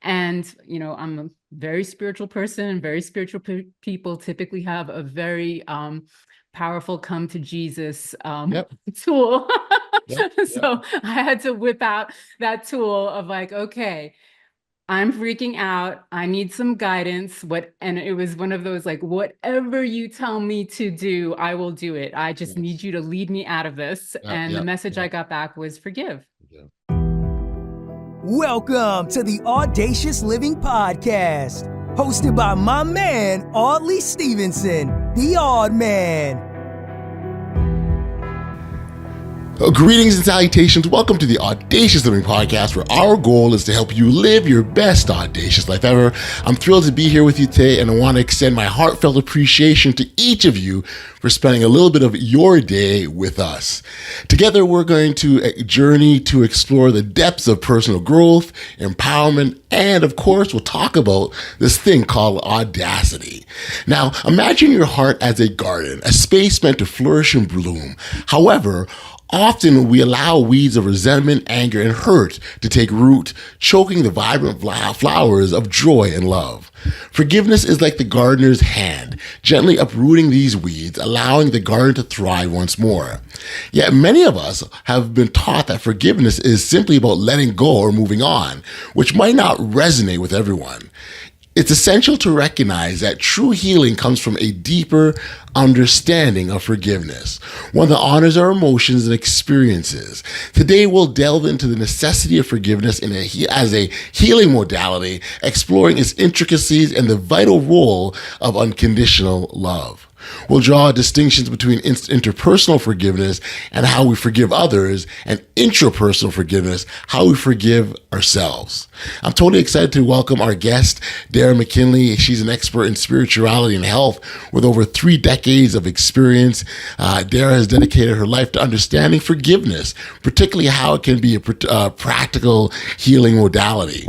And, I'm a very spiritual person, and very spiritual people typically have a very powerful come to Jesus Yep. tool. Yep. Yep. So I had to whip out that tool of like, okay, I'm freaking out. I need some guidance. And it was one of those like, whatever you tell me to do, I will do it. I just need Yes. you to lead me out of this. Yep. And the Yep. message I Yep. got back was forgive. Yep. Welcome to the Audacious Living Podcast, hosted by my man, Audley Stephenson, the Odd Man. Greetings and salutations. Welcome to the Audacious Living Podcast, where our goal is to help you live your best audacious life ever. I'm thrilled to be here with you today, and I want to extend my heartfelt appreciation to each of you for spending a little bit of your day with us. Together, we're going to journey to explore the depths of personal growth, empowerment, and of course, we'll talk about this thing called audacity. Now, imagine your heart as a garden, a space meant to flourish and bloom. However, often we allow weeds of resentment, anger, and hurt to take root, choking the vibrant flowers of joy and love. Forgiveness is like the gardener's hand, gently uprooting these weeds, allowing the garden to thrive once more. Yet many of us have been taught that forgiveness is simply about letting go or moving on, which might not resonate with everyone. It's essential to recognize that true healing comes from a deeper understanding of forgiveness, one that honors our emotions and experiences. Today, we'll delve into the necessity of forgiveness as a healing modality, exploring its intricacies and the vital role of unconditional love. We'll draw distinctions between interpersonal forgiveness and how we forgive others, and intrapersonal forgiveness, how we forgive ourselves. I'm totally excited to welcome our guest, Dara McKinley. She's an expert in spirituality and health with over 3 decades of experience. Dara has dedicated her life to understanding forgiveness, particularly how it can be a practical healing modality.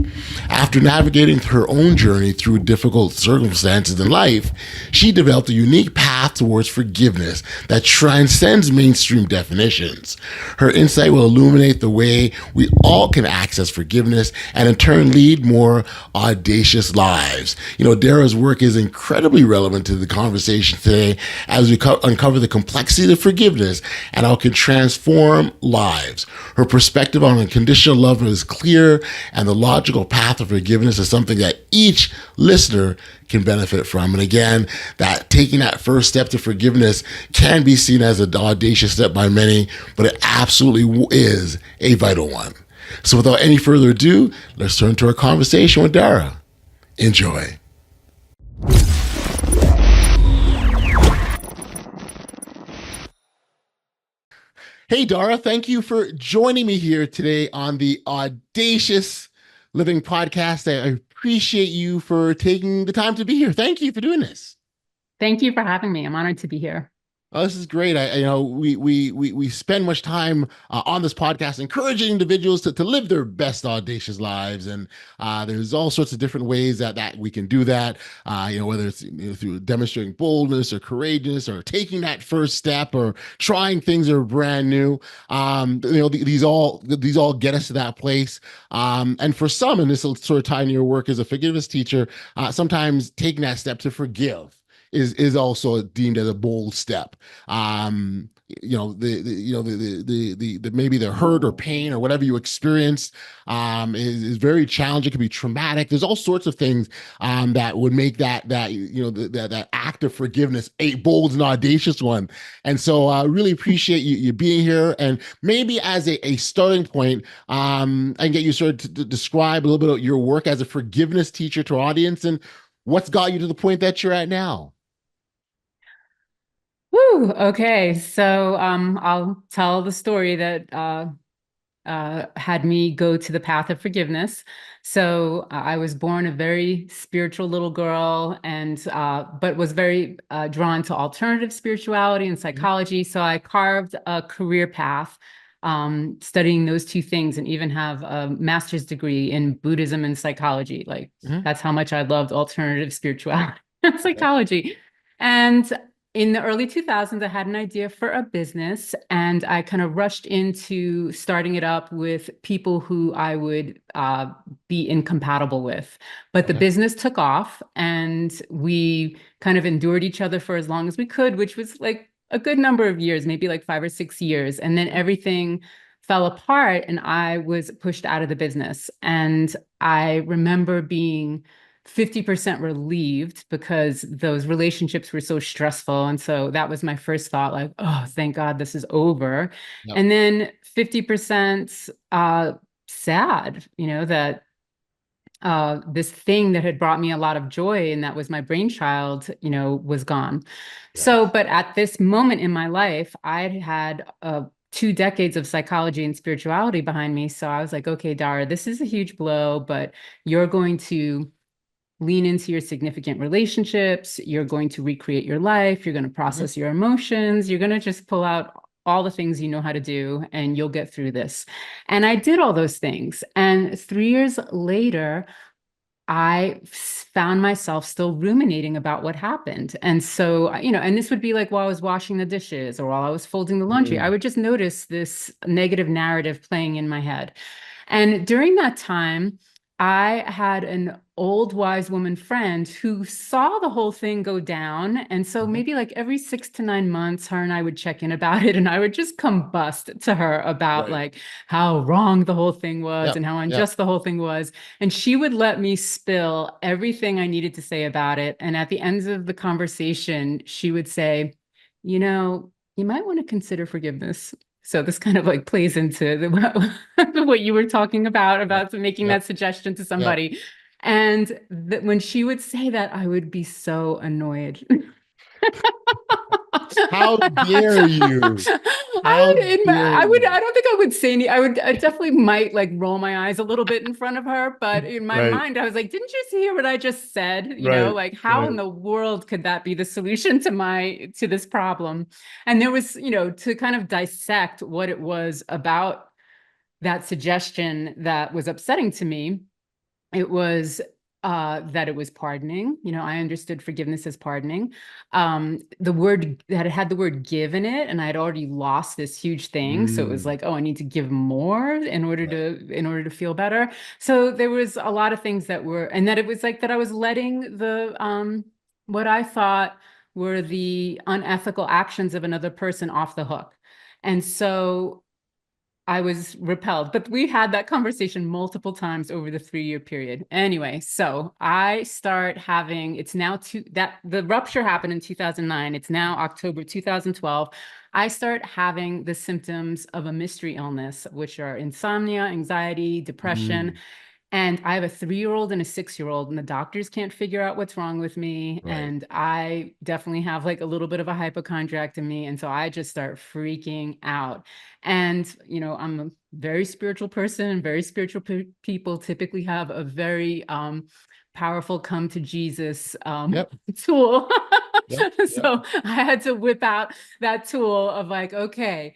After navigating her own journey through difficult circumstances in life, she developed a unique path towards forgiveness that transcends mainstream definitions. Her insight will illuminate the way we all can access forgiveness and in turn lead more audacious lives. Dara's work is incredibly relevant to the conversation today as we uncover the complexity of forgiveness and how it can transform lives. Her perspective on unconditional love is clear, and the logical path of forgiveness is something that each listener can benefit from. And again, that taking that first step to forgiveness can be seen as an audacious step by many, but it absolutely is a vital one. So without any further ado, let's turn to our conversation with Dara. Enjoy. Hey, Dara, thank you for joining me here today on the Audacious Living Podcast. I appreciate you for taking the time to be here. Thank you for doing this. Thank you for having me. I'm honored to be here. Oh, this is great. We spend much time on this podcast encouraging individuals to live their best audacious lives, and there's all sorts of different ways that we can do that. Whether it's through demonstrating boldness or courageousness or taking that first step or trying things that are brand new. These all get us to that place. And for some, and this will sort of tie into your work as a forgiveness teacher, sometimes taking that step to forgive is also deemed as a bold step. Maybe the hurt or pain or whatever you experienced is very challenging. It can be traumatic. There's all sorts of things that would make that act of forgiveness a bold and audacious one. And so I really appreciate you being here. And maybe as a starting point, I can get you sort of to describe a little bit of your work as a forgiveness teacher to our audience and what's got you to the point that you're at now. Woo, okay. So I'll tell the story that had me go to the path of forgiveness. So I was born a very spiritual little girl, and but was very drawn to alternative spirituality and psychology. So I carved a career path studying those two things, and even have a master's degree in Buddhism and psychology. Like that's how much I loved alternative spirituality and psychology. And in the early 2000s, I had an idea for a business, and I kind of rushed into starting it up with people who I would be incompatible with. But the Okay. business took off, and we kind of endured each other for as long as we could, which was like a good number of years, maybe like 5 or 6 years. And then everything fell apart, and I was pushed out of the business. And I remember being 50% relieved because those relationships were so stressful. And so that was my first thought, like, oh, thank God this is over. Yep. And then 50% sad, that this thing that had brought me a lot of joy and that was my brainchild, was gone. So, Yes. but at this moment in my life, I had 2 decades of psychology and spirituality behind me. So I was like, okay, Dara, this is a huge blow, but you're going to lean into your significant relationships. You're going to recreate your life. You're going to Mhm. process your emotions. You're going to just pull out all the things you know how to do, and you'll get through this. And I did all those things. And 3 years later, I found myself still ruminating about what happened. And so, and this would be like while I was washing the dishes or while I was folding the laundry, I Mm. would just notice this negative narrative playing in my head. And during that time, I had an old wise woman friend who saw the whole thing go down. And so Mhm. maybe like every 6 to 9 months, her and I would check in about it. And I would just combust to her about Right. like how wrong the whole thing was Yep. and how Yep. unjust the whole thing was. And she would let me spill everything I needed to say about it. And at the ends of the conversation, she would say, you might want to consider forgiveness. So this kind of like plays into what you were talking Yep. about making Yep. that suggestion to Yep. somebody. And when she would say that, I would be so annoyed. How dare you? How dare I you? don't think I would say any, I definitely might like roll my eyes a little bit in front of her, but in my Right. mind, I was like, didn't you hear what I just said? Right. Like how in Right. the world could that be the solution to this problem? And there was, to kind of dissect what it was about that suggestion that was upsetting to me. It was that it was pardoning. I understood forgiveness as pardoning. The word that it had the word give in it, and I'd already lost this huge thing. So it was Mm. like, oh, I need to give more Right. in order to feel better. So there was a lot of things that were, and that it was like that I was letting the what I thought were the unethical actions of another person off the hook. And so I was repelled, but we had that conversation multiple times over the 3 year period. Anyway, so I start having, it's now that the rupture happened in 2009. It's now October 2012. I start having the symptoms of a mystery illness, which are insomnia, anxiety, depression. Mm. And I have a 3 year old and a 6 year old, and the doctors can't figure out what's wrong with me. Right. And I definitely have like a little bit of a hypochondriac in me. And so I just start freaking out. And, I'm a very spiritual person, and very spiritual people typically have a very powerful come to Jesus Yep. tool. Yep. Yep. So I had to whip out that tool of like, okay,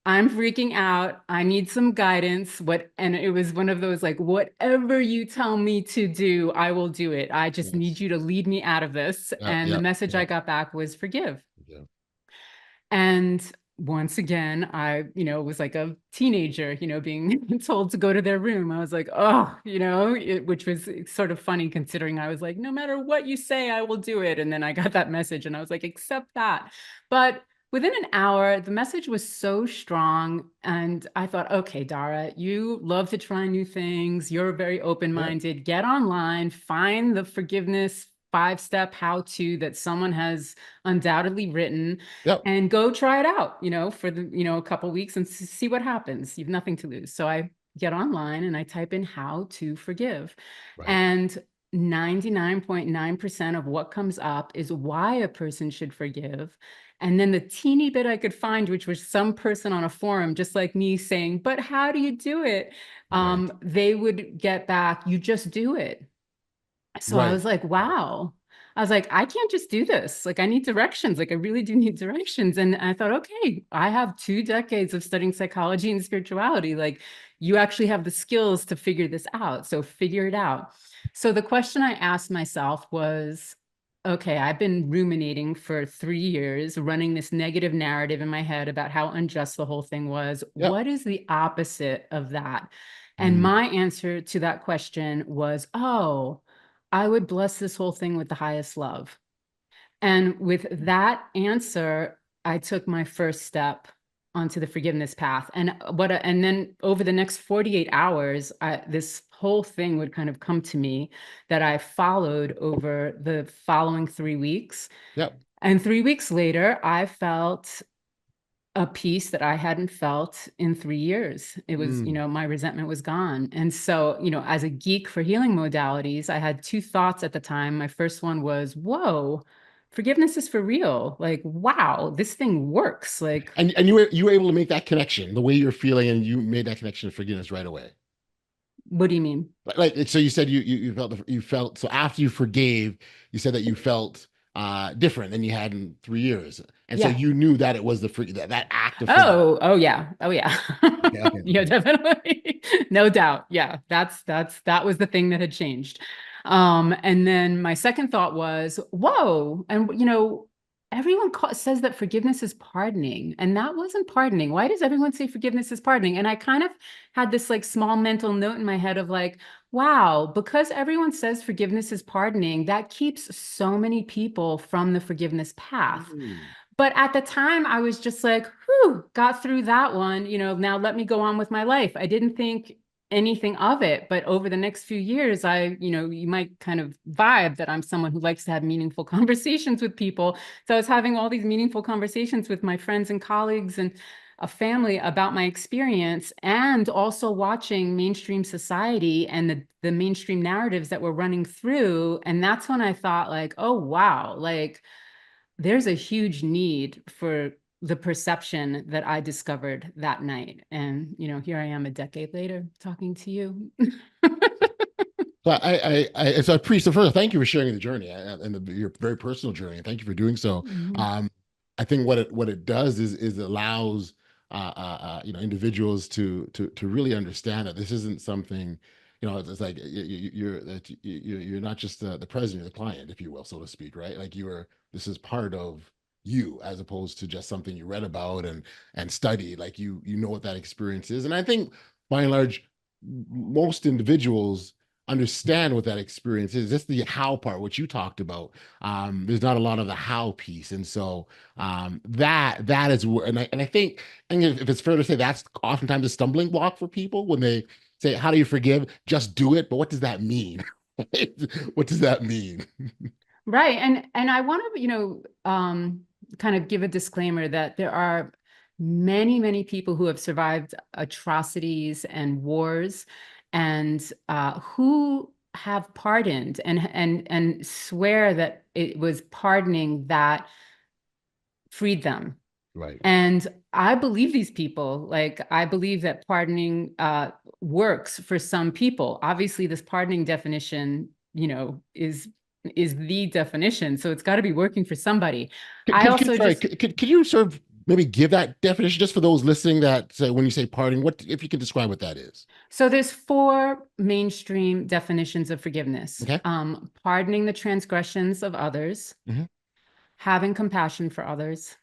I'm freaking out. I need some guidance. And it was one of those like, whatever you tell me to do, I will do it. I just need Yes. you to lead me out of this. Yep. And the Yep. message I Yep. got back was forgive. Yep. And once again, I, was like a teenager, being told to go to their room. I was like, oh, which was sort of funny considering I was like, no matter what you say, I will do it. And then I got that message and I was like, accept that. But within an hour, the message was so strong. And I thought, okay, Dara, you love to try new things. You're very Yep. open-minded. Get online, find the forgiveness 5-step how-to that someone has undoubtedly written, Yep. and go try it out, for a couple weeks and see what happens. You've nothing to lose. So I get online and I type in how to forgive. Right. And 99.9% of what comes up is why a person should forgive. And then the teeny bit I could find, which was some person on a forum, just like me saying, but how do you do it? Right. They would get back, you just do it. So I Right. was like, wow. I was like, I can't just do this. Like, I need directions. Like, I really do need directions. And I thought, okay, I have 2 decades of studying psychology and spirituality. Like, you actually have the skills to figure this out. So figure it out. So the question I asked myself was, okay, I've been ruminating for 3 years, running this negative narrative in my head about how unjust the whole thing was. Yeah. What is the opposite of that? And Mm. my answer to that question was, oh, I would bless this whole thing with the highest love. And with that answer, I took my first step onto the forgiveness path. And then over the next 48 hours, this whole thing would kind of come to me that I followed over the following 3 weeks. Yeah. And 3 weeks later, I felt a peace that I hadn't felt in 3 years. It was, Mm. my resentment was gone. And so, as a geek for healing modalities, I had two thoughts at the time. My first one was, whoa, forgiveness is for real. Like, wow, this thing works. Like, And you were able to make that connection the way you're feeling, and you made that connection to forgiveness right away. what do you mean? So you said you felt so after you forgave, you said that you felt different than you had in 3 years, and so Yeah. you knew that it was that act of forgiveness. Oh yeah. Oh yeah. Okay, okay, Yeah, okay. definitely. No doubt. Yeah. That was the thing that had changed. And then my second thought was, whoa. And everyone says that forgiveness is pardoning, and that wasn't pardoning. Why does everyone say forgiveness is pardoning? And I kind of had this like small mental note in my head of like, wow, because everyone says forgiveness is pardoning, that keeps so many people from the forgiveness path. Mm. But at the time, I was just like, whew, got through that one. Now let me go on with my life. I didn't think anything of it. But over the next few years, you might kind of vibe that I'm someone who likes to have meaningful conversations with people. So I was having all these meaningful conversations with my friends and colleagues and a family about my experience, and also watching mainstream society and the mainstream narratives that were running through. And that's when I thought like, oh, wow, like, there's a huge need for the perception that I discovered that night. And, here I am a decade later talking to you. So so I appreciate. So first, thank you for sharing the journey and your very personal journey, and thank you for doing so. Mhm. Um, I think what it does is it allows individuals to really understand that this isn't something, it's like you're not just the president, of the client, if you will, so to speak, right? Like this is part of you, as opposed to just something you read about and studied. Like you know what that experience is, and I think by and large, most individuals understand what that experience is. That's the how part, which you talked about. There's not a lot of the how piece, and so that is where, and I think, and if it's fair to say, that's oftentimes a stumbling block for people when they say, "How do you forgive?" Just do it, but what does that mean? What does that mean? Right. And I want to, kind of give a disclaimer that there are many, many people who have survived atrocities and wars, and who have pardoned and swear that it was pardoning that freed them. Right. And I believe these people. Like, I believe that pardoning works for some people. Obviously, this pardoning definition, is the definition. So it's got to be working for somebody. I also Sorry, just could you sort of maybe give that definition just for those listening that say, when you say parting, what if you can describe what that is? So there's four mainstream definitions of forgiveness. Okay. Pardoning the transgressions of others, Mhm. having compassion for others,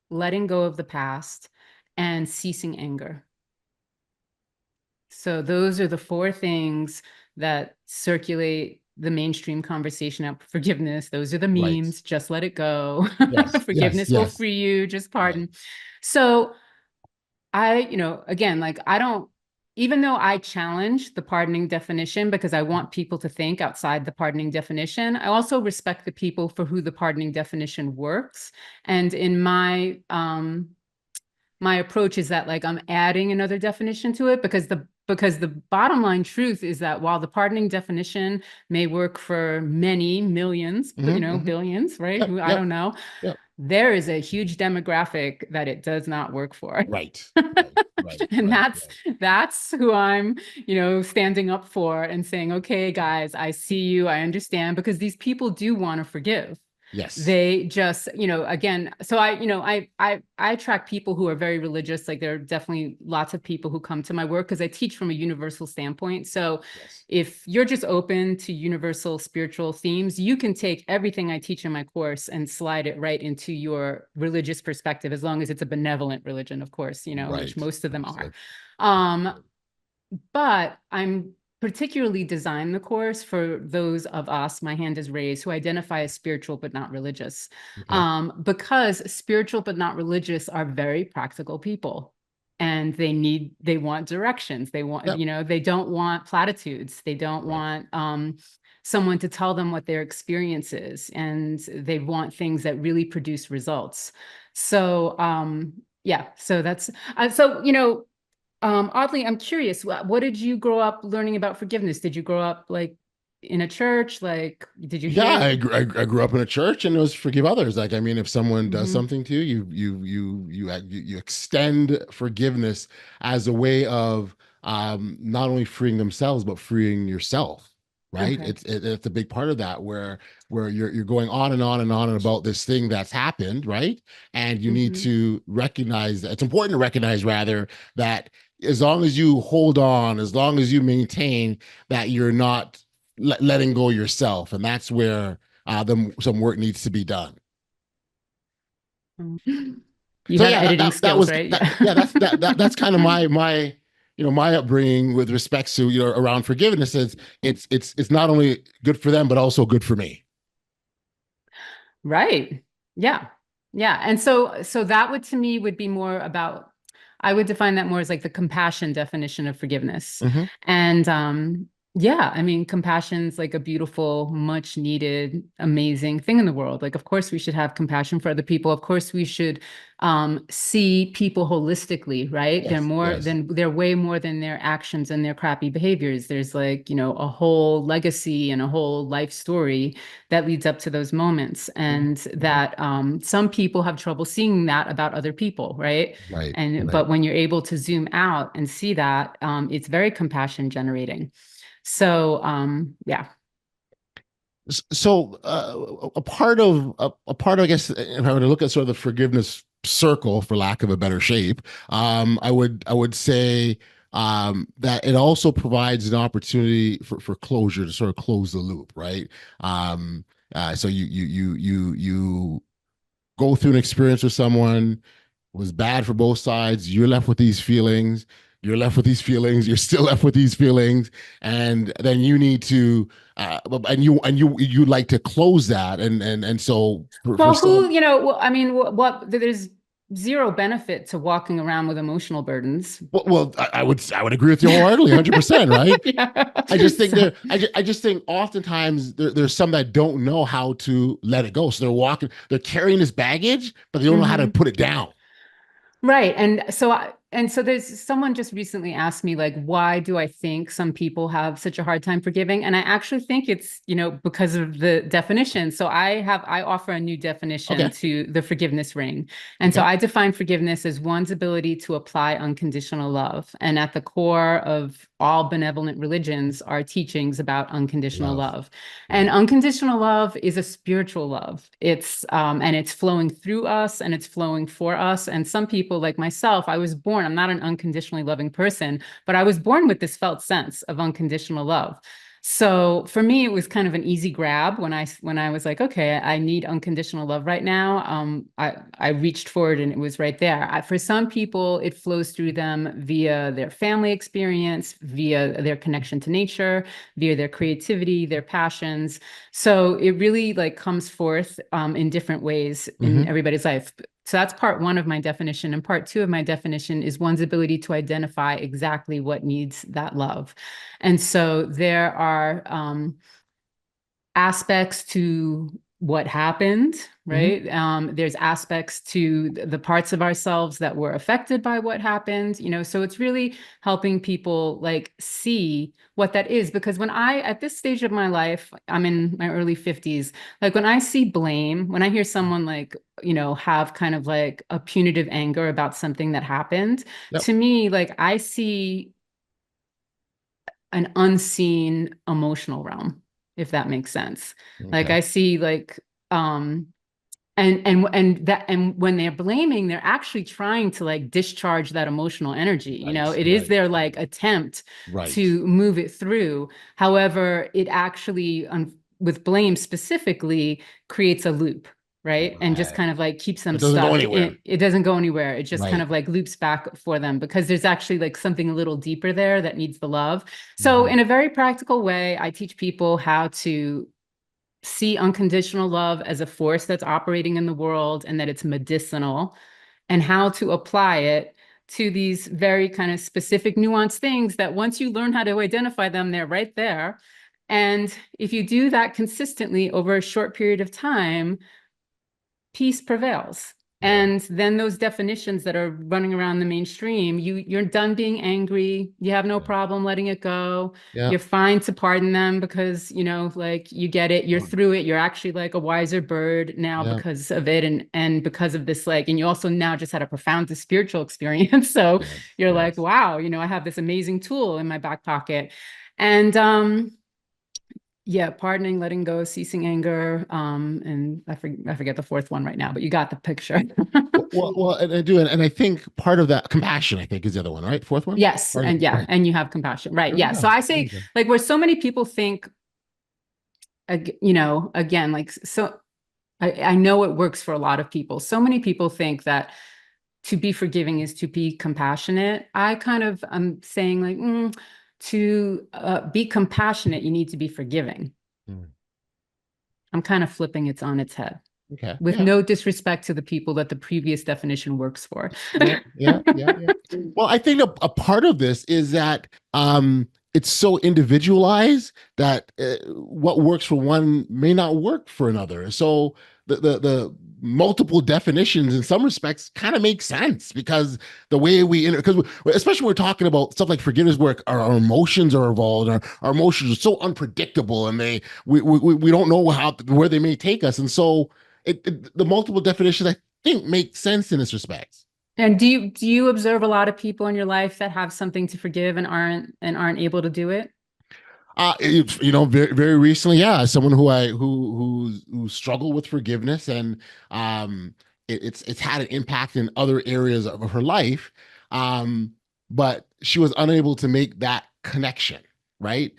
letting go of the past, and ceasing anger. So those are the four things that circulate the mainstream conversation of forgiveness. Those are the Right. memes. Just let it go. Yes. Yes. Forgiveness will Yes. free you. Just Right. pardon. So again, like, I don't, even though I challenge the pardoning definition because I want people to think outside the pardoning definition, I also respect the people for who the pardoning definition works. And in my approach is that, like, I'm adding another definition to it because the bottom line truth is that while the pardoning definition may work for many millions, but Hmm. billions, right? Yep. Who, I Yep. don't know. Yep. There is a huge demographic that it does not work for. Right. Right. Right. And Right. that's Right. that's who I'm, standing up for and saying, okay, guys, I see you, I understand, because these people do want to forgive. Yes. They just, again, so I attract people who are very religious. Like there are definitely lots of people who come to my work because I teach from a universal standpoint. So Yes. if you're just open to universal spiritual themes, you can take everything I teach in my course and slide it right into your religious perspective, as long as it's a benevolent religion, of course, which Right. most of them are. Understood. But I'm particularly designed the course for those of us, my hand is raised, who identify as spiritual but not religious. Okay. Because spiritual but not religious are very practical people. And they want directions. They want, Yep. they don't want platitudes. They don't Right. want someone to tell them what their experience is. And they want things that really produce results. So yeah, so that's Audley, I'm curious, what did you grow up learning about forgiveness? Did you grow up like in a church? Like, did you Yeah, hear? I grew up in a church, and it was forgive others. Like, I mean, if someone does Mhm. something to you, you extend forgiveness as a way of not only freeing themselves but freeing yourself. Right? Okay. It's a big part of that where you're going on and on and on and about this thing that's happened, right? And you need Mhm. to recognize that it's important to recognize rather that as long as you hold on, as long as you maintain that you're not letting go yourself, and that's where some work needs to be done. You So have yeah, editing that skills, was right? that. Yeah. Yeah, that's kind of my my upbringing with respect to around forgiveness. It's not only good for them but also good for me. Right. Yeah. Yeah. And so that would to me would be more about, I would define that more as like the compassion definition of forgiveness. Mm-hmm. And yeah, I mean, compassion's like a beautiful, much needed, amazing thing in the world. Like, of course, we should have compassion for other people. Of course, we should see people holistically, right? Yes, yes. They're way more than their actions and their crappy behaviors. There's like, a whole legacy and a whole life story that leads up to those moments, Mhm. and that some people have trouble seeing that about other people, right? Right, And right. but when you're able to zoom out and see that, it's very compassion generating. So yeah. So a part of, I guess, if I were to look at sort of the forgiveness circle, for lack of a better shape, I would say that it also provides an opportunity for closure, to sort of close the loop, right? So you go through an experience with someone, it was bad for both sides. You're left with these feelings. You're left with these feelings. You're still left with these feelings, and then you need to, and you like to close that, and so for Well, some, I mean, there's zero benefit to walking around with emotional burdens. I would agree with you wholeheartedly, 100%, right? Yeah. I just think So, I just think oftentimes there's some that don't know how to let it go, so they're carrying this baggage, but they don't know how to mhm. put it down. Right. And so there's someone just recently asked me, like, why do I think some people have such a hard time forgiving? And I actually think it's, because of the definition. So I offer a new definition Okay, to the forgiveness ring. And so okay, I define forgiveness as one's ability to apply unconditional love. And at the core of all benevolent religions are teachings about unconditional love, love. And right, unconditional love is a spiritual love. And it's flowing through us and it's flowing for us. And some people, like myself, I'm not an unconditionally loving person, but I was born with this felt sense of unconditional love. So for me, it was kind of an easy grab when I was like, okay, I need unconditional love right now. I reached for it and it was right there. For some people, it flows through them via their family experience, via their connection to nature, via their creativity, their passions. So it really like comes forth in different ways in mm-hmm. everybody's life. So that's part one of my definition. And part two of my definition is one's ability to identify exactly what needs that love. And so there are aspects to what happened, Mm-hmm. right? There's aspects to the parts of ourselves that were affected by what happened, so it's really helping people like see what that is. Because at this stage of my life, I'm in my early 50s, like when I see blame, when I hear someone like, have kind of like a punitive anger about something that happened, Yep. to me, like I see an unseen emotional realm, if that makes sense. Like Okay. I see like and when they're blaming, they're actually trying to like discharge that emotional energy. You know, Right, it is right, their like attempt right, to move it through. However, it actually, with blame specifically, creates a loop, right? And just right. kind of like keeps them It doesn't go stuck. anywhere. It doesn't go anywhere. It just kind Right. of like loops back for them because there's actually like something a little deeper there that needs the love. So Mhm. in a very practical way, I teach people how to see unconditional love as a force that's operating in the world and that it's medicinal, and how to apply it to these very kind of specific nuanced things that once you learn how to identify them, they're right there. And if you do that consistently over a short period of time, peace prevails. Yeah. And then those definitions that are running around the mainstream, you're done being angry. You have no Yeah. problem letting it go. Yeah. You're fine to pardon them because, you know, like you get it, you're through it. You're actually like a wiser bird now Yeah. because of it. And because of this, like, and you also now just had a profound spiritual experience. So Yes. you're like, Yes. wow, you know, I have this amazing tool in my back pocket. And yeah, pardoning, letting go, ceasing anger, and I forget the fourth one right now, but you got the picture. Well, and I do, and I think part of that compassion, I think, is the other one, right? Fourth one. Yes, and yeah, Right. and you have compassion, right? There we Yeah. So go. I There we say, go. like, where so many people think, you know, again, like, so I know it works for a lot of people. So many people think that to be forgiving is to be compassionate. I kind of am saying like, to be compassionate, you need to be forgiving. Mm. I'm kind of flipping it on its head, Okay. with Yeah. no disrespect to the people that the previous definition works for. Yeah. Yeah. Yeah. Yeah. Well, I think a part of this is that it's so individualized that what works for one may not work for another. So the multiple definitions in some respects kind of make sense because the way because especially when we're talking about stuff like forgiveness where our emotions are involved, our emotions are so unpredictable and we don't know where they may take us. And so the multiple definitions I think make sense in this respect. And do you observe a lot of people in your life that have something to forgive and aren't able to do it? Very, very recently, yeah, someone who struggled with forgiveness, and it's had an impact in other areas of her life, um, but she was unable to make that connection, right?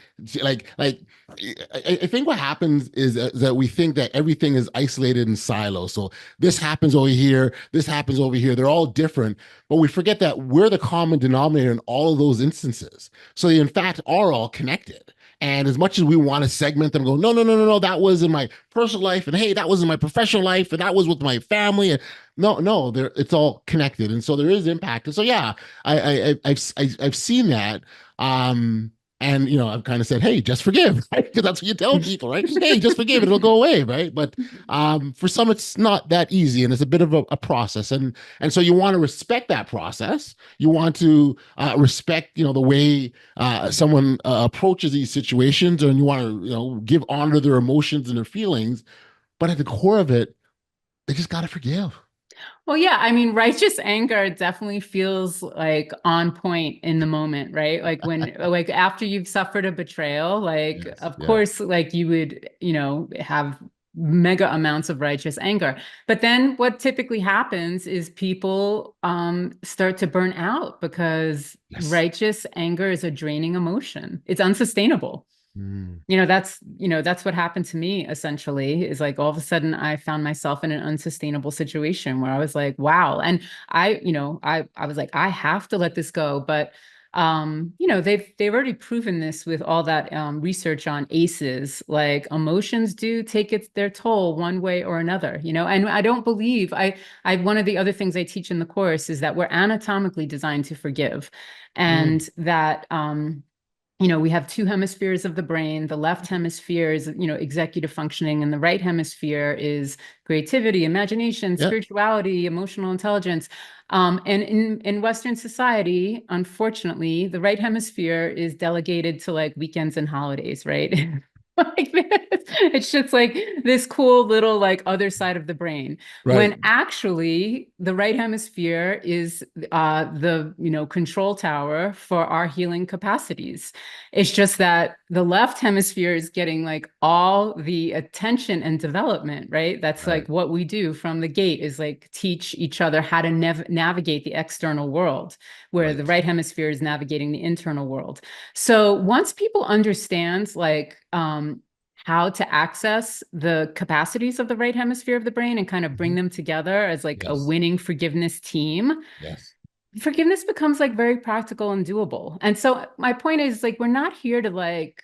I think what happens is that we think that everything is isolated in silos. So this happens over here, this happens over here. They're all different, but we forget that we're the common denominator in all of those instances. So they in fact are all connected. And as much as we want to segment them, go, no, no, no, no, no, that was in my personal life, and hey, that was in my professional life, and that was with my family, and no, it's all connected, and so there is impact. And so yeah, I've seen that, and I've kind of said, hey, just forgive, right? Because that's what you tell people, right? Hey, just forgive, it'll go away, right? But for some, it's not that easy, and it's a bit of a process, and so you want to respect that process. You want to respect, the way someone approaches these situations, and you want to give honor to their emotions and their feelings, but at the core of it, they just got to forgive. Well, yeah, I mean, righteous anger definitely feels like on point in the moment, right? Like when, like after you've suffered a betrayal, like Yes. of Yeah. course, like you would, have mega amounts of righteous anger. But then what typically happens is people start to burn out because Yes. righteous anger is a draining emotion. It's unsustainable. Mm. That's what happened to me essentially, is like all of a sudden I found myself in an unsustainable situation where I was like, wow. And I was like, I have to let this go. But they've already proven this with all that research on ACEs, like emotions do take their toll one way or another, and I don't believe one of the other things I teach in the course is that we're anatomically designed to forgive, Mm. and that we have two hemispheres of the brain. The left hemisphere is, executive functioning, and the right hemisphere is creativity, imagination, Yeah. spirituality, emotional intelligence. And in Western society, unfortunately, the right hemisphere is delegated to like weekends and holidays, right? like this. It's just like this cool little like other side of the brain. Right. When actually the right hemisphere is the control tower for our healing capacities. It's just that the left hemisphere is getting like all the attention and development, right? That's Right. like what we do from the gate is like teach each other how to navigate the external world, where the Right. right hemisphere is navigating the internal world. So once people understand like how to access the capacities of the right hemisphere of the brain and kind of bring Mhm. them together as like a Yes. winning forgiveness team, Yes. forgiveness becomes like very practical and doable. And so my point is like we're not here to like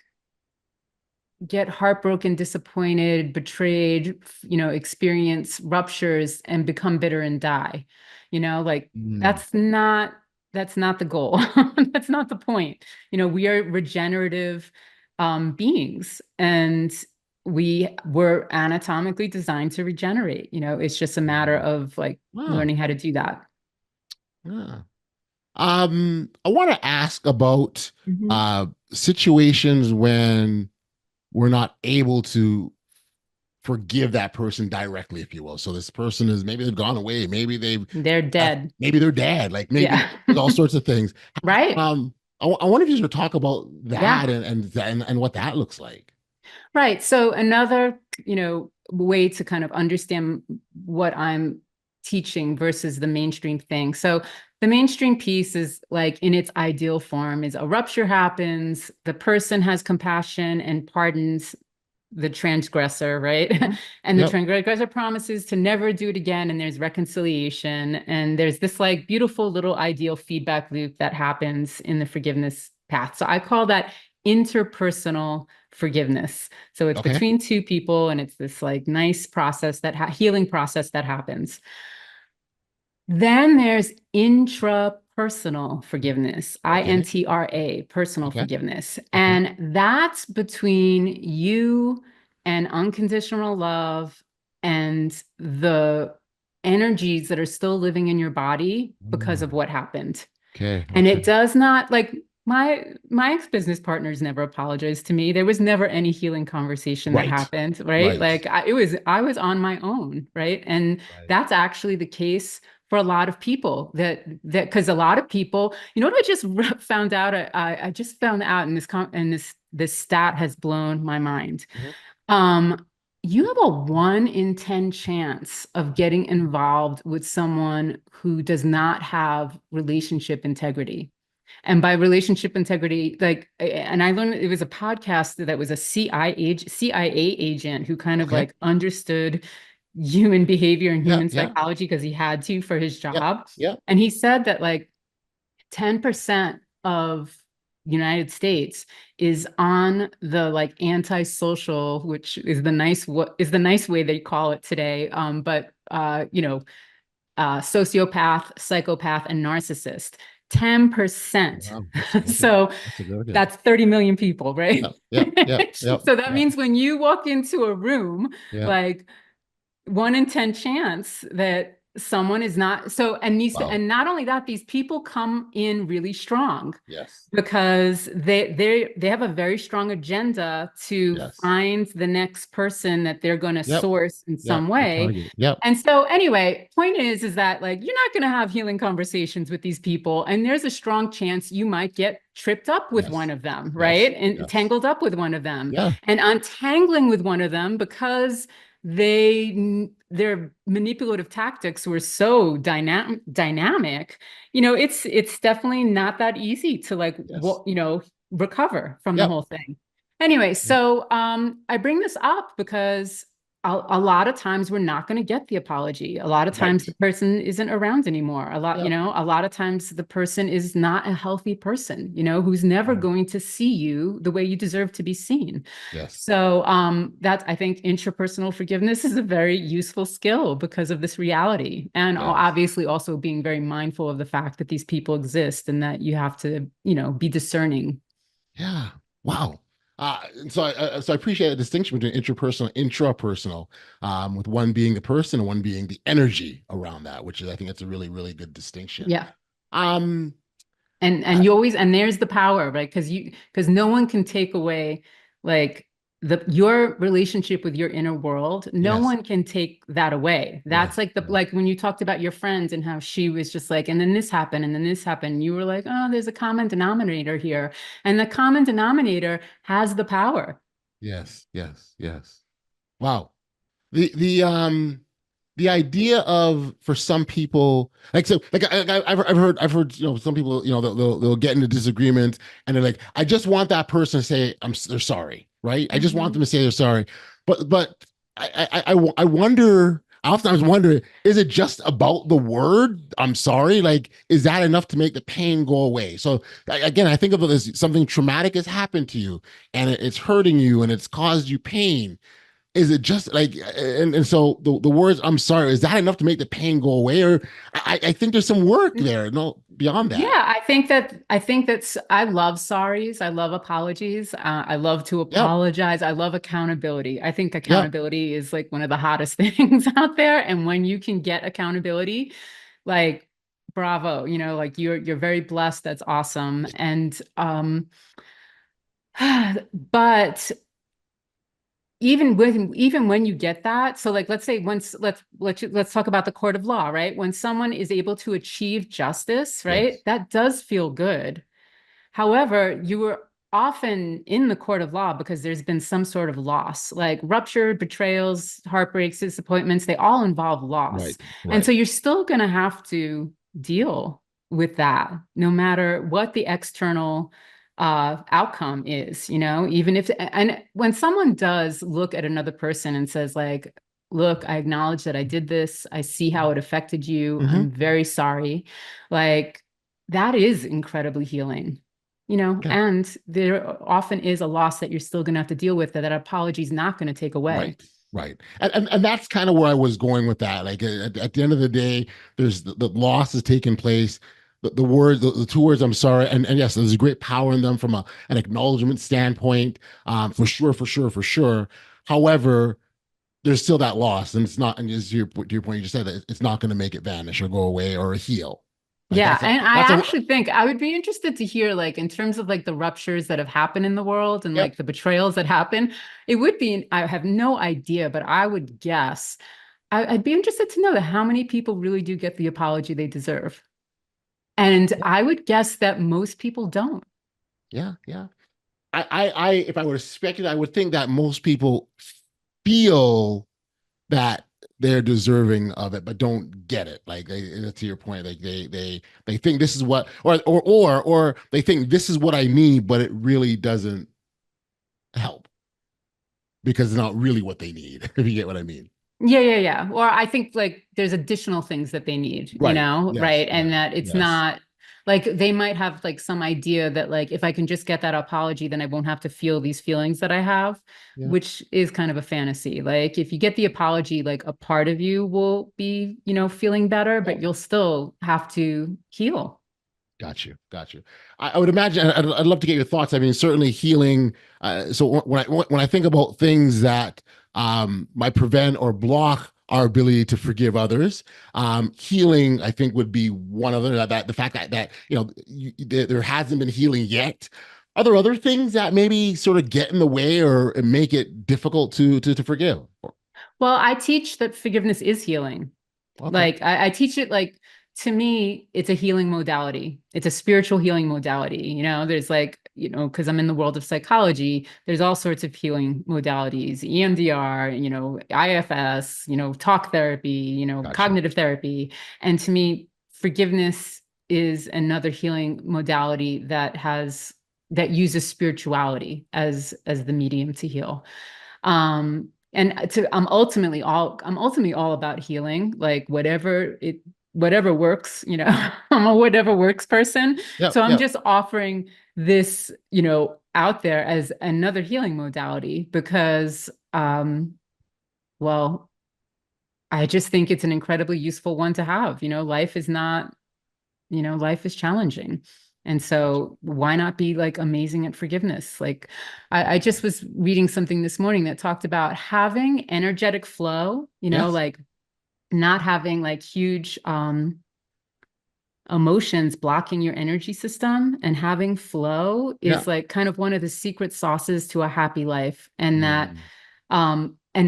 get heartbroken, disappointed, betrayed, experience ruptures and become bitter and die. Like Mm. that's not the goal. That's not the point. We are regenerative beings, and we were anatomically designed to regenerate. It's just a matter Mm. of like Ah, learning how to do that. ah. I want to ask about Mhm. situations when we're not able to forgive that person directly, if you will. So this person is maybe they've gone away, They're dead. maybe they're dead, like maybe Yeah. there's all sorts of things. Right. I wonder if you should talk about that Yeah. and what that looks like. Right. So another, way to kind of understand what I'm teaching versus the mainstream thing. So the mainstream piece is like in its ideal form is a rupture happens, the person has compassion and pardons the transgressor, right? Mhm. And the Yep. transgressor promises to never do it again, and there's reconciliation. And there's this like beautiful little ideal feedback loop that happens in the forgiveness path. So I call that interpersonal forgiveness. So it's Okay. between two people, and it's this like nice process healing process that happens. Then there's intrapersonal forgiveness, Okay. INTRA, personal Okay. forgiveness. Okay. And that's between you and unconditional love and the energies that are still living in your body because of Mm. what happened. Okay. And Okay. it does not like my ex-business partners never apologized to me. There was never any healing conversation that Right. happened, right? Right. Like I was on my own, right? And Right. that's actually the case for a lot of people that because a lot of people, what I just found out, I just found out in this stat has blown my mind. Mhm. Um, you have a 1 in 10 chance of getting involved with someone who does not have relationship integrity. And by relationship integrity, like, and I learned it was a podcast that was a CIA agent who kind of Okay. like understood human behavior and Yeah. human Yeah. psychology because he had to for his Yeah. job. Yeah. And he said that like 10% of United States is on the like antisocial, which is the nice what is the nice way they call it today. But sociopath, psychopath, and narcissist. 10%. Wow. So That's a good idea. that's 30 million people, right? Yeah. Yeah. Yeah. Yeah. So that Yeah. means when you walk into a room, Yeah. like 1 in 10 chance that someone is not so Wow. and not only that, these people come in really strong Yes. because they have a very strong agenda to Yes. find the next person that they're going to Yep. source in Yep. some The way. target. Yep. And so anyway, point is that like you're not going to have healing conversations with these people, and there's a strong chance you might get tripped up with one Yes. of them, Yes. right? And Yes. tangled up with one of them, Yeah. and untangling with one of them because their manipulative tactics were so dynamic. It's definitely not that easy to like Yes. recover from the Yep. whole thing. Anyway, so I bring this up because a lot of times we're not going to get the apology. A lot of times Right. the person isn't around anymore. Yep. A lot of times the person is not a healthy person, who's never Mm. going to see you the way you deserve to be seen. Yes. So that's I think intrapersonal forgiveness is a very useful skill because of this reality. And Yes. obviously also being very mindful of the fact that these people exist and that you have to, be discerning. Yeah. Wow. So I appreciate the distinction between interpersonal, intrapersonal, with one being the person and one being the energy around that, which is I think that's a really, really good distinction. Yeah. Um, And I- you always, and there's the power, right? Because no one can take away like your relationship with your inner world, no Yes. one can take that away. Right. That's like Right. like when you talked about your friend and how she was just like, and then this happened, and then this happened. You were like, oh, there's a common denominator here. And the common denominator has the power. Yes. Yes. Yes. Wow. The idea of, for some people, like, so like I've heard some people, they'll get into disagreements, and they're like, I just want that person to say they're sorry, right? I just want them Mhm. to say they're sorry. But I wonder, I oftentimes wonder, is it just about the word I'm sorry? Like, is that enough to make the pain go away? So again, I think of it as something traumatic has happened to you, and it's hurting you, and it's caused you pain. Is it just like, and so the words I'm sorry, is that enough to make the pain go away? Or I think there's some work there, no, beyond that. Yeah, I think that's I love sorries. I love apologies. I love to Yep. apologize. I love accountability. I think Yep. accountability is like one of the hottest things out there. And when you can get accountability, like bravo, like you're very blessed. That's awesome. And but even when you get that, so like let's say once let's talk about the court of law, right? When someone is able to achieve justice, right? Yes. That does feel good. However, you were often in the court of law because there's been some sort of loss, like rupture, betrayals, heartbreaks, disappointments, they all involve loss. Right. And so Right. you're still going to have to deal with that, no matter what the external outcome is, even if, and when someone does look at another person and says, like, look, I acknowledge that I did this. I see how it affected you. Mm-hmm. I'm very sorry. Like, that is incredibly healing, Okay. and there often is a loss that you're still going to have to deal with that apology is not going to take away. Right. Right. And that's kind of where I was going with that. Like, at the end of the day, there's the loss is taking place. The two words I'm sorry, and yes, there's a great power in them from an acknowledgement standpoint, for sure, for sure, for sure. However, there's still that loss, and it's not, and as to your point, you just said that it's not going to make it vanish or go away or heal. Like, Yeah, and I that's a actually think I would be interested to hear, like, in terms of like the ruptures that have happened in the world and yep. like the betrayals that happen. It would be, I have no idea, but I would guess I'd be interested to know that how many people really do get the apology they deserve. And I would guess that most people don't. Yeah, yeah. If I were to speculate, I would think that most people feel that they're deserving of it, but don't get it. Like, to your point, like they think this is what, or they think this is what I need, but it really doesn't help because it's not really what they need. If you get what I mean. Yeah, yeah, yeah. Or I think like there's additional things that they need, Right. Yes. right? And Yes. that it's Yes. not like they might have like some idea that like if I can just get that apology, then I won't have to feel these feelings that I have, Yeah. which is kind of a fantasy. Like if you get the apology, like a part of you will be, feeling better, but Yep. you'll still have to heal. Got you. Got you. I would imagine. I'd love to get your thoughts. I mean, certainly healing. So when I think about things that might prevent or block our ability to forgive others, healing, I think, would be one of them. That the fact that there hasn't been healing yet. Are there other things that maybe sort of get in the way or make it difficult to forgive? Well, I teach that forgiveness is healing. Okay. Like I teach it like to me, it's a healing modality. It's a spiritual healing modality. There's like, because I'm in the world of psychology, there's all sorts of healing modalities, EMDR, IFS, talk therapy, Gotcha. cognitive therapy. And to me, forgiveness is another healing modality that uses spirituality as the medium to heal. I'm ultimately all about healing, like whatever works, I'm a whatever works person. Yep. So I'm Yep. just offering this, out there as another healing modality because, well, I just think it's an incredibly useful one to have. Life is not, life is challenging. And Gotcha. so why not be like amazing at forgiveness? Like I just was reading something this morning that talked about having energetic flow, Yes. like not having like huge emotions blocking your energy system, and having flow is like kind of one of the secret sauces to a happy life. And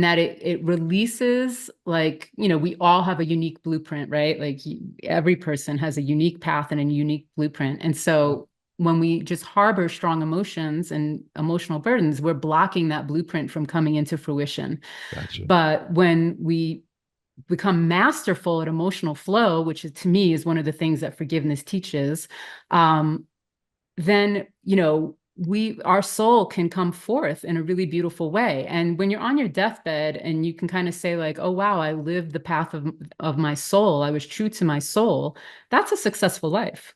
that it releases, like, we all have a unique blueprint, right? Like every person has a unique path and a unique blueprint. And so when we just harbor strong emotions and emotional burdens, we're blocking that blueprint from coming into fruition. Gotcha. But when we become masterful at emotional flow, which is, to me, is one of the things that forgiveness teaches, then, our soul can come forth in a really beautiful way. And when you're on your deathbed and you can kind of say like, oh, wow, I lived the path of my soul. I was true to my soul. That's a successful life.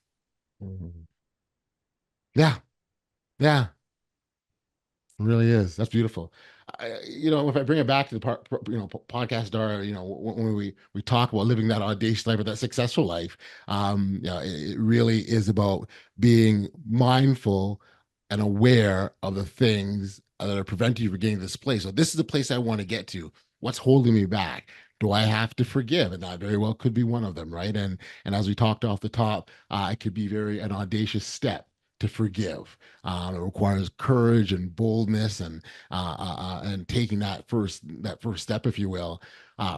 Yeah. Yeah. It really is. That's beautiful. If I bring it back to the podcast, Dara, when we talk about living that audacious life or that successful life, it really is about being mindful and aware of the things that are preventing you from getting to this place. So this is the place I want to get to. What's holding me back? Do I have to forgive? And that very well could be one of them, right? And as we talked off the top, it could be an audacious step to forgive. It requires courage and boldness and taking that first step, if you will,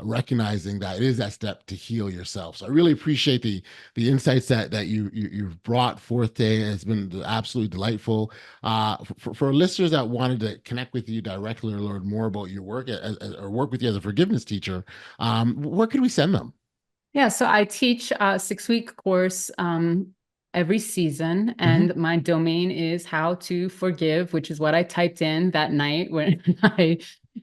recognizing that it is that step to heal yourself. So I really appreciate the insights that you've brought forth today. It's been absolutely delightful. For listeners that wanted to connect with you directly or learn more about your work or work with you as a forgiveness teacher, where could we send them? Yeah, so I teach a 6-week course every season, and my domain is How to Forgive, which is what I typed in that night when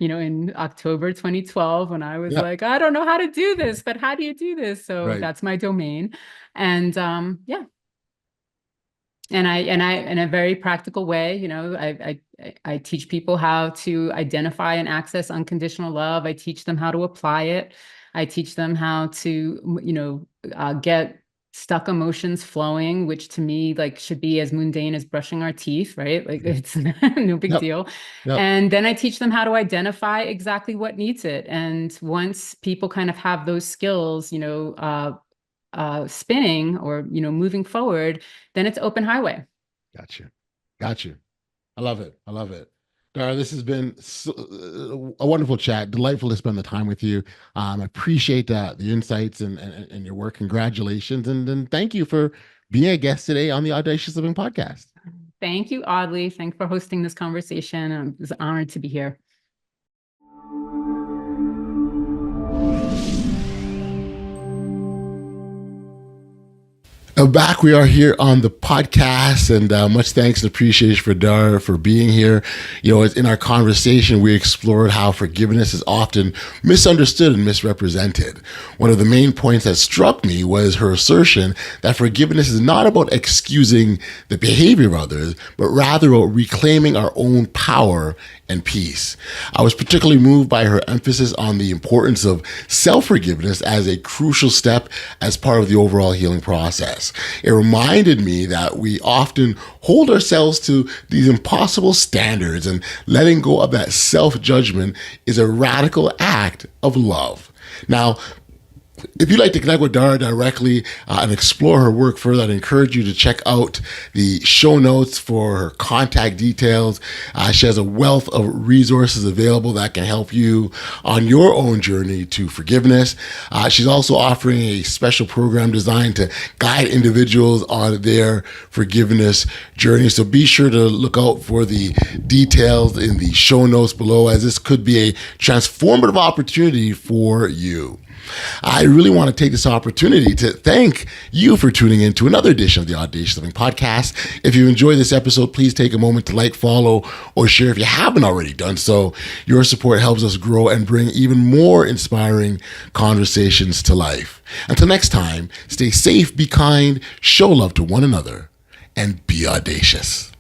in October 2012, when I was like, I don't know how to do this, but how do you do this? So that's my domain. And and I in a very practical way, I teach people how to identify and access unconditional love. I teach them how to apply it. I teach them how to, get stuck emotions flowing, which to me should be as mundane as brushing our teeth, right? Like it's no big deal. And then I teach them how to identify exactly what needs it. And once people kind of have those skills, spinning or, moving forward, then it's open highway. Got you. I love it. Dara, this has been a wonderful chat. Delightful to spend the time with you. I appreciate the insights and your work. Congratulations. And thank you for being a guest today on the Audacious Living podcast. Thank you, Audley. Thanks for hosting this conversation. I'm just honored to be here. Back we are here on the podcast, and much thanks and appreciation for Dara for being here. In our conversation, we explored how forgiveness is often misunderstood and misrepresented. One of the main points that struck me was her assertion that forgiveness is not about excusing the behavior of others, but rather about reclaiming our own power and peace. I was particularly moved by her emphasis on the importance of self-forgiveness as a crucial step as part of the overall healing process. It reminded me that we often hold ourselves to these impossible standards, and letting go of that self-judgment is a radical act of love. Now, if you'd like to connect with Dara directly and explore her work further, I'd encourage you to check out the show notes for her contact details. She has a wealth of resources available that can help you on your own journey to forgiveness. She's also offering a special program designed to guide individuals on their forgiveness journey. So be sure to look out for the details in the show notes below, as this could be a transformative opportunity for you. I really want to take this opportunity to thank you for tuning in to another edition of the Audacious Living podcast. If you enjoyed this episode, please take a moment to like, follow, or share if you haven't already done so. Your support helps us grow and bring even more inspiring conversations to life. Until next time, stay safe, be kind, show love to one another, and be audacious.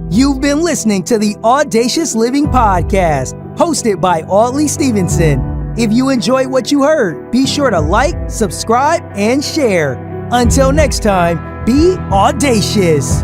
You've been listening to the Audacious Living podcast, hosted by Audley Stephenson. If you enjoyed what you heard, be sure to like, subscribe, and share. Until next time, be audacious.